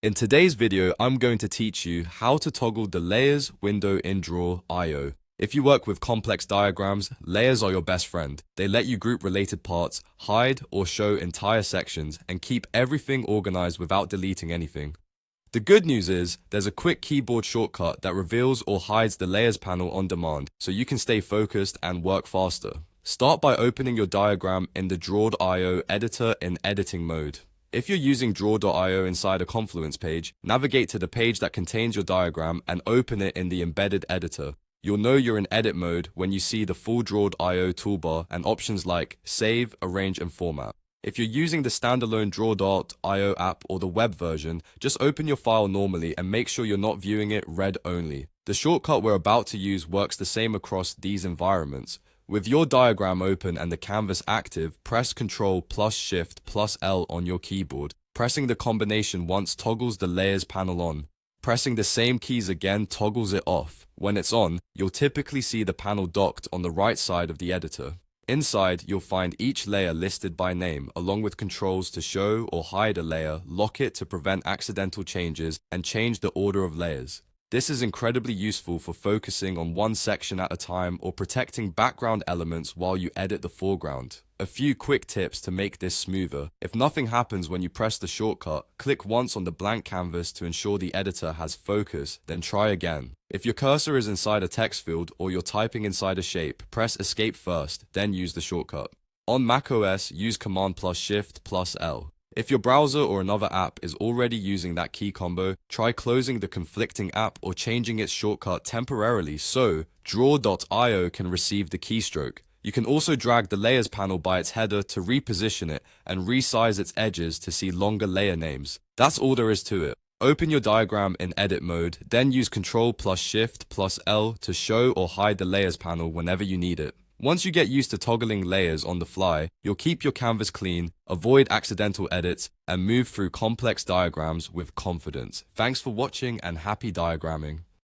In today's video, I'm going to teach you how to toggle the layers window in drawio. If you work with complex diagrams, layers are your best friend. They let you group related parts, hide or show entire sections, and keep everything organized without deleting anything. The good news is, there's a quick keyboard shortcut that reveals or hides the layers panel on demand, so you can stay focused and work faster. Start by opening your diagram in the drawio editor in editing mode. If you're using draw.io inside a Confluence page, navigate to the page that contains your diagram and open it in the embedded editor. You'll know you're in edit mode when you see the full draw.io toolbar and options like Save, Arrange, and Format. If you're using the standalone draw.io app or the web version, just open your file normally and make sure you're not viewing it read only. The shortcut we're about to use works the same across these environments. With your diagram open and the canvas active, press Ctrl plus Shift plus L on your keyboard. Pressing the combination once toggles the layers panel on. Pressing the same keys again toggles it off. When it's on, you'll typically see the panel docked on the right side of the editor. Inside, you'll find each layer listed by name, along with controls to show or hide a layer, lock it to prevent accidental changes, and change the order of layers. This is incredibly useful for focusing on one section at a time or protecting background elements while you edit the foreground. A few quick tips to make this smoother. If nothing happens when you press the shortcut, click once on the blank canvas to ensure the editor has focus, then try again. If your cursor is inside a text field or you're typing inside a shape, press Escape first, then use the shortcut. On macOS, use Command plus Shift plus L. If your browser or another app is already using that key combo, try closing the conflicting app or changing its shortcut temporarily so draw.io can receive the keystroke. You can also drag the layers panel by its header to reposition it and resize its edges to see longer layer names. That's all there is to it. Open your diagram in edit mode, then use Ctrl plus Shift plus L to show or hide the layers panel whenever you need it. Once you get used to toggling layers on the fly, you'll keep your canvas clean, avoid accidental edits, and move through complex diagrams with confidence. Thanks for watching and happy diagramming.